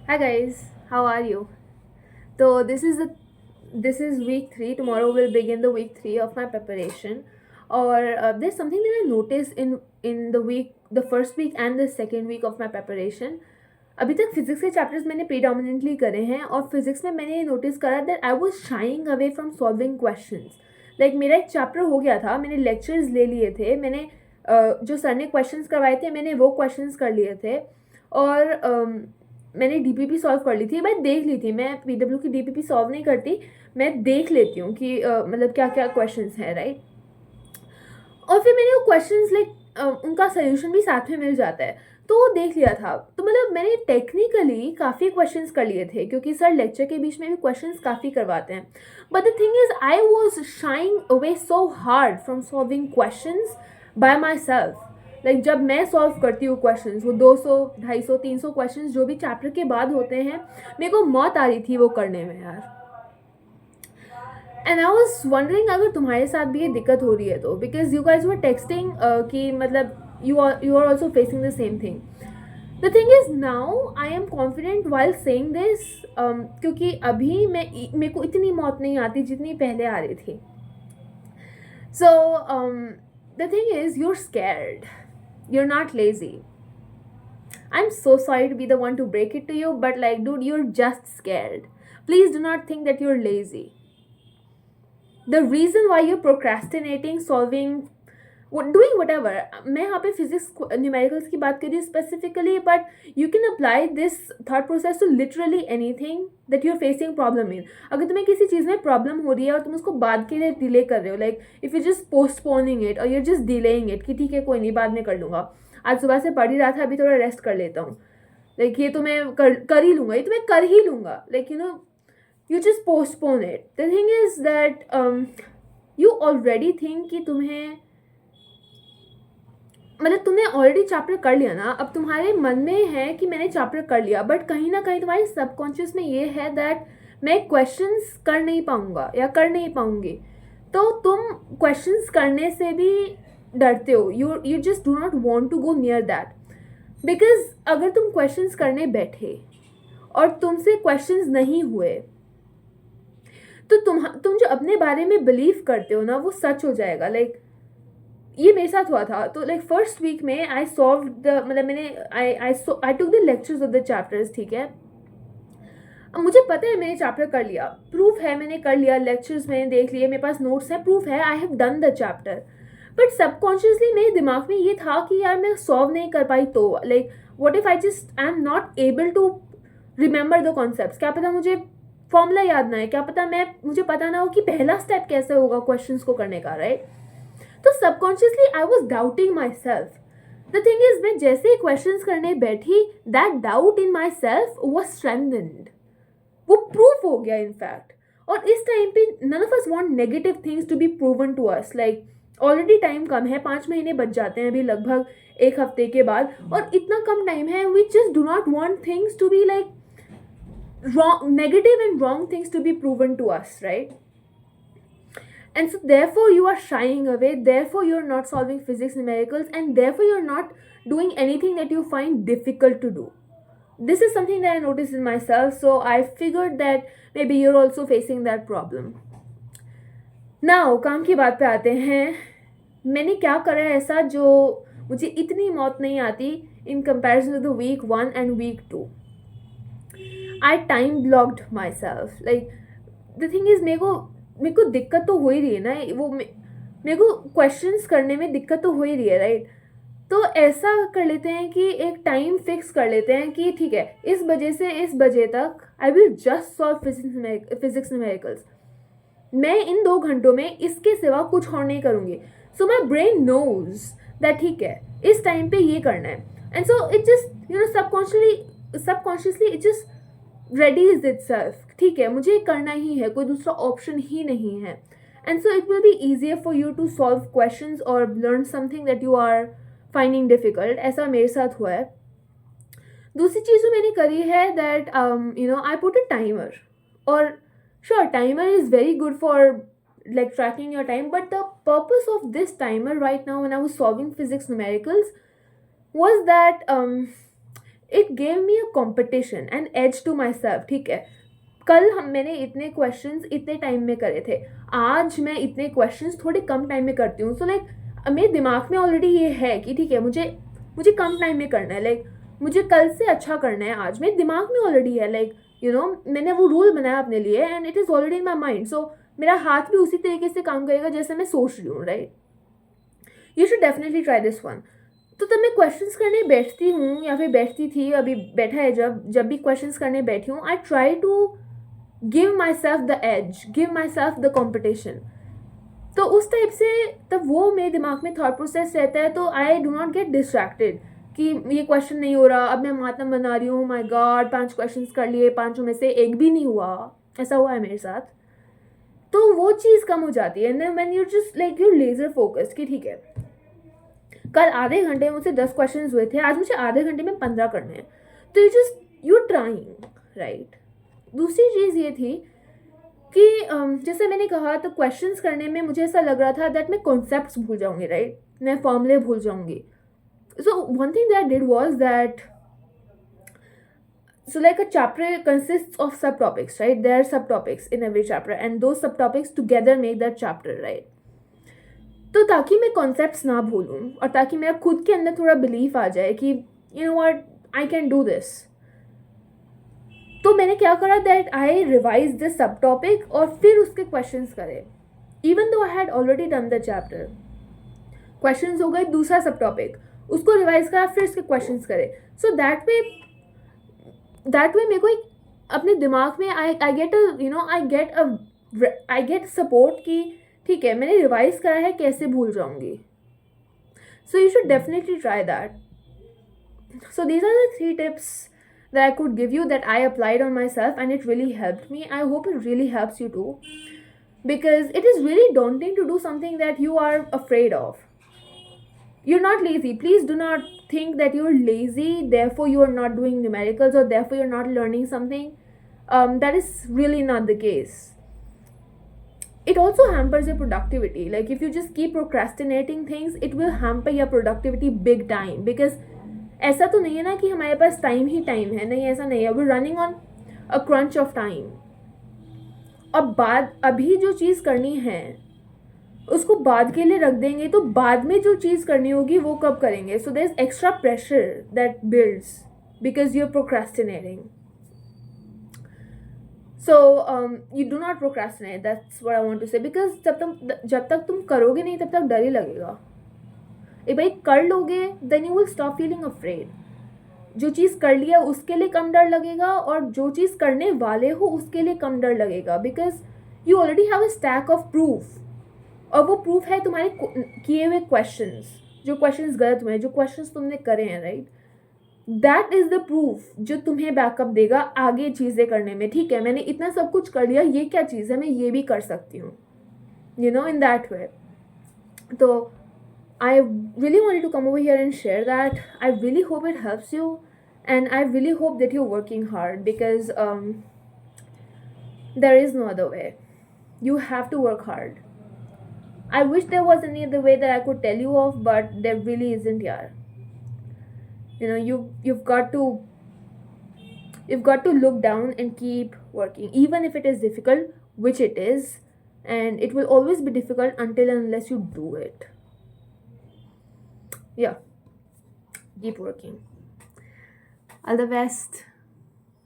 Hi guys, how are you? So this is week 3. Tomorrow will begin the week 3 of my preparation. Or there's something that I noticed in the first week and the second week of my preparation. अभी तक physics के chapters मैंने predominantly करे हैं और physics में मैंने ये नोटिस करा that I was sharing away from solving questions like मेरा एक चैप्टर हो गया था, मैंने लेक्चर्स ले लिए थे, मैंने जो सर ने क्वेश्चंस करवाए थे मैंने वो क्वेश्चंस कर लिए थे और मैंने डीपीपी सॉल्व कर ली थी, मैं देख ली थी। मैं पीडब्ल्यू की डीपीपी सॉल्व नहीं करती, मैं देख लेती हूँ कि मतलब क्या क्या क्वेश्चंस हैं, राइट। और फिर मैंने वो क्वेश्चंस लाइक उनका सोल्यूशन भी साथ में मिल जाता है, तो वो देख लिया था। तो मतलब मैंने टेक्निकली काफ़ी क्वेश्चंस कर लिए थे क्योंकि सर लेक्चर के बीच में भी क्वेश्चंस काफ़ी करवाते हैं। But the thing is I was sharing away so hard from solving questions bye my self. Like जब मैं सॉल्व करती हूँ क्वेश्चंस, वो 200 250 300 क्वेश्चंस जो भी चैप्टर के बाद होते हैं, मेरे को मौत आ रही थी वो करने में यार। एंड आई वॉज वंडरिंग अगर तुम्हारे साथ भी ये दिक्कत हो रही है तो, because you guys were texting कि मतलब you are also facing the same thing. The thing is now I am confident while saying this, क्योंकि अभी मेरे को इतनी मौत नहीं आती जितनी पहले आ रही थी। So the thing is you're scared, you're not lazy. I'm so sorry to be the one to break it to you, but like dude, you're just scared. Please do not think that you're lazy. The reason why you're procrastinating solving doing whatever, मैं यहाँ पे physics numericals की बात कर रही हूँ specifically, but you can apply this thought process to literally anything that you are facing problem in. अगर तुम्हें किसी चीज़ में प्रॉब्लम हो रही है और तुम उसको बाद के लिए डिले कर रहे हो, like if you just postponing it और यू जस्ट डिलेइंग इट कि ठीक है कोई नहीं बाद में कर लूँगा, आज सुबह से पढ़ ही रहा था अभी थोड़ा रेस्ट कर लेता हूँ, लाइक ये तो मैं कर ही लूँगा, ये तो मैं कर ही लूँगा, like you know you just postpone it. The thing is that you already think कि तुम्हें मतलब तुमने ऑलरेडी चैप्टर कर लिया ना, अब तुम्हारे मन में है कि मैंने चैप्टर कर लिया, बट कहीं ना कहीं तुम्हारे सबकॉन्शियस में ये है दैट मैं क्वेश्चंस कर नहीं पाऊंगा या कर नहीं पाऊंगी, तो तुम क्वेश्चंस करने से भी डरते हो। You just do not want to go near that, because अगर तुम क्वेश्चंस करने बैठे और तुमसे क्वेश्चंस नहीं हुए तो तुम जो अपने बारे में बिलीव करते हो ना वो सच हो जाएगा। लाइक ये मेरे साथ हुआ था। तो लाइक फर्स्ट वीक में आई सॉल्व द मतलब मैंने I took the lectures of the chapters, ठीक है। अब मुझे पता है मैंने चैप्टर कर लिया, प्रूफ है मैंने कर लिया, लेक्चर्स मैंने देख लिए, मेरे पास नोट्स है, प्रूफ है, I have done the chapter. But subconsciously मेरे दिमाग में ये था कि यार मैं सॉल्व नहीं कर पाई तो like what if I just I am not able to remember the concept, क्या पता मुझे फॉर्मूला याद ना है, क्या पता मुझे पता ना हो कि पहला स्टेप कैसे होगा क्वेश्चंस को करने का, राइट। तो subconsciously I was doubting myself. The thing is मैं जैसे ही क्वेश्चंस करने बैठी that doubt in myself was strengthened, वो प्रूफ हो गया इनफैक्ट। और इस टाइम पे none of us want negative things to be proven to us, like already time कम है, 5 महीने बच जाते हैं अभी लगभग एक हफ्ते के बाद, और इतना कम टाइम है, we just do not want things to be like wrong, negative and wrong things to be proven to us, right? And so therefore you are shying away, therefore you're not solving physics numericals, and therefore you're not doing anything that you find difficult to do. This is something that I noticed in myself, so I figured that maybe you're also facing that problem. Now काम की बात पे आते हैं, मैंने क्या करा है ऐसा जो मुझे इतनी मौत नहीं आती in comparison to the week 1 and week 2. I time blocked my self. Like the thing is मेरे को दिक्कत तो हो ही रही है ना, वो मेरे को क्वेश्चंस करने में दिक्कत तो हो ही रही है, राइट। तो ऐसा कर लेते हैं कि एक टाइम फिक्स कर लेते हैं कि ठीक है इस बजे से इस बजे तक I will just solve physics numericals. मैं इन 2 घंटों में इसके सिवा कुछ और नहीं करूँगी। सो माई ब्रेन नोज दैट ठीक है इस टाइम पे ये करना है, and so it just you know subconsciously it just Reddy's itself, ठीक है मुझे करना ही है, कोई दूसरा ऑप्शन ही नहीं है। And so it will be easier for you to solve questions और learn something that you are finding difficult. ऐसा मेरे साथ हुआ है। दूसरी चीज़ जो मैंने करी है that you know I put a timer, और sure timer is very good for like tracking your time, but the purpose of this timer right now when I was solving physics numericals was that it gave me a competition and edge to myself, ठीक है। मैंने इतने questions इतने time में करे थे, आज मैं इतने क्वेश्चंस थोड़े कम टाइम में करती हूँ। सो लाइक मेरे दिमाग में ऑलरेडी ये है कि ठीक है, मुझे मुझे कम टाइम में करना है, लाइक मुझे कल से अच्छा करना है आज, मेरे दिमाग में ऑलरेडी है, लाइक मैंने वो रूल बनाया अपने लिए and it is already in my mind. So मेरा हाथ भी उसी तरीके से काम करेगा जैसे मैं सोच रही हूँ, right. You should definitely try this one. तो तब मैं क्वेश्चंस करने बैठती हूँ या फिर बैठती थी, अभी बैठा है, जब भी क्वेश्चंस करने बैठी हूँ, I try to give myself the edge, give myself the competition. तो उस टाइप से तब वो मेरे दिमाग में थॉट प्रोसेस रहता है, तो I do not get distracted कि ये क्वेश्चन नहीं हो रहा, अब मैं मातम बना रही हूँ, माय गॉड 5 क्वेश्चंस कर लिए, 5 में से एक भी नहीं हुआ। ऐसा हुआ है मेरे साथ। तो वो चीज़ कम हो जाती है। And then when you just like you laser focus कि ठीक है, कल आधे घंटे में मुझसे 10 क्वेश्चंस हुए थे, आज मुझे आधे घंटे में 15 करने हैं। तो यू ट्राइंग, राइट। दूसरी चीज़ ये थी कि जैसे मैंने कहा, तो क्वेश्चंस करने में मुझे ऐसा लग रहा था दैट मैं कॉन्सेप्ट्स भूल जाऊंगी, राइट, मैं फॉर्मूले भूल जाऊंगी। So one thing that did was that, so like a chapter consists of subtopics, right? There are subtopics in every chapter and those subtopics together make that chapter, right? तो ताकि मैं concepts ना भूलूं और ताकि मेरा खुद के अंदर थोड़ा बिलीफ आ जाए कि you know what, I can do this, तो मैंने क्या करा दैट आई रिवाइज दिस सब टॉपिक और फिर उसके क्वेश्चंस करे, even though I had already done the chapter. Questions हो गए, दूसरा सब टॉपिक उसको रिवाइज करा, फिर उसके क्वेश्चंस करे। सो दैट वे मेरे को एक अपने दिमाग में आई गेट सपोर्ट कि ठीक है, मैंने रिवाइज करा है, कैसे भूल जाऊंगी। So you should definitely try that. So these are the 3 tips that I could give you that I applied on myself and it really helped me. I hope it really helps you too, because it is really daunting to do something that you are afraid of. You're not lazy. Please do not think that you're lazy, therefore you are not doing numericals or therefore you're not learning something. That is really not the case. It also hampers your productivity. Like if you just keep procrastinating things, it will hamper your productivity big time, because ऐसा तो नहीं है ना कि हमारे पास time ही time है, नहीं, ऐसा नहीं है। We running on a crunch of time. अब अभी जो चीज़ करनी है उसको बाद के लिए रख देंगे, तो बाद में जो चीज़ करनी होगी वो कब करेंगे। So there is extra pressure that builds because you are procrastinating. So you do not procrastinate, that's what I want to say, because जब तक तुम करोगे नहीं तब तक डर ही लगेगा। एक भाई कर लोगे, then you will stop feeling afraid. जो चीज़ कर लिया उसके लिए कम डर लगेगा और जो चीज़ करने वाले हो उसके लिए कम डर लगेगा, because you already have a stack of proof, और वो प्रूफ है तुम्हारे किए हुए क्वेश्चंस, जो क्वेश्चंस गलत हुए हैं, जो क्वेश्चंस तुमने करे हैं, right. That is the proof जो तुम्हें बैकअप देगा आगे चीज़ें करने में। ठीक है, मैंने इतना सब कुछ कर लिया, ये क्या चीज़ है, मैं ये भी कर सकती हूँ, you know, in that way. तो I really wanted to come over here and share that. I really hope it helps you, and I really hope that you're working hard, because there is no other way. You have to work hard. I wish there was any other way that I could tell you of, but there really isn't, yaar. You know, you've got to look down and keep working, even if it is difficult, which it is, and it will always be difficult until and unless you do it. Yeah, keep working. All the best.